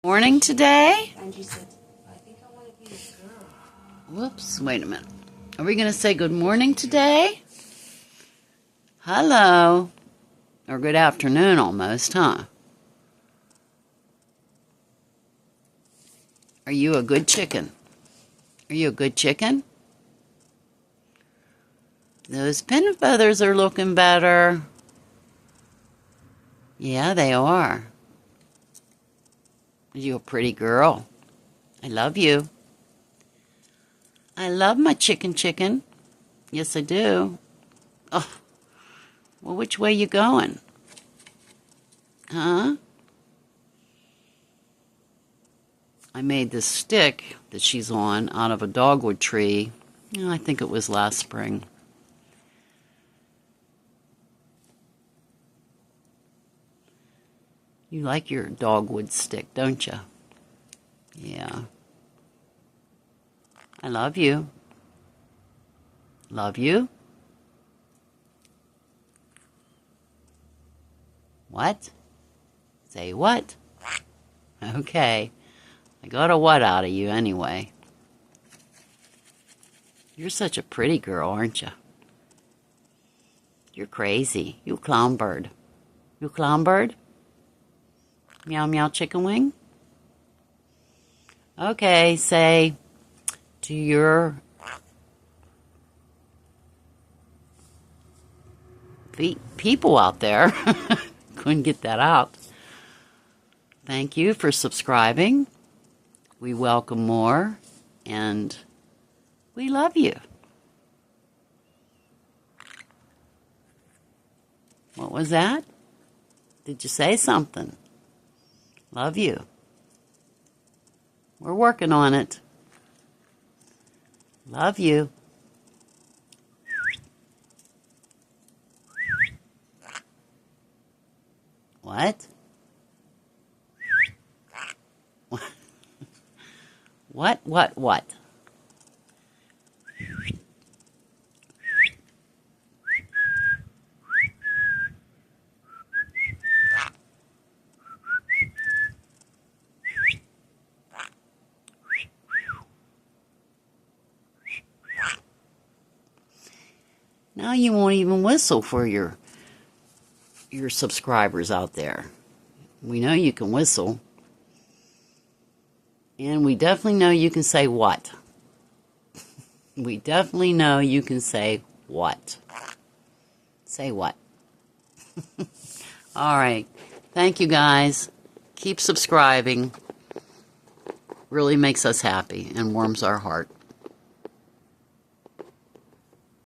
Morning today? Angie said, I think I want to be a girl. Whoops, wait a minute. Are we going to say good morning today? Hello. Or good afternoon almost, huh? Are you a good chicken? Are you a good chicken? Those pin feathers are looking better. Yeah, they are. You're a pretty girl. I love you. I love my chicken. Yes, I do. Oh, well, which way you going? Huh? I made this stick that she's on out of a dogwood tree. I think it was last spring. You like your dogwood stick, don't you? Yeah. I love you. Love you? What? Say what? Okay. I got a what out of you anyway. You're such a pretty girl, aren't you? You're crazy. You clown bird. You clown bird? Meow meow chicken wing? Okay, say to your people out there. Couldn't get that out. Thank you for subscribing. We welcome more, and we love you. What was that? Did you say something? Love you. We're working on it. Love you. What? What? Now you won't even whistle for your subscribers out there. We know you can whistle. And we definitely know you can say what. We definitely know you can say what. Say what. All right. Thank you, guys. Keep subscribing. Really makes us happy and warms our heart.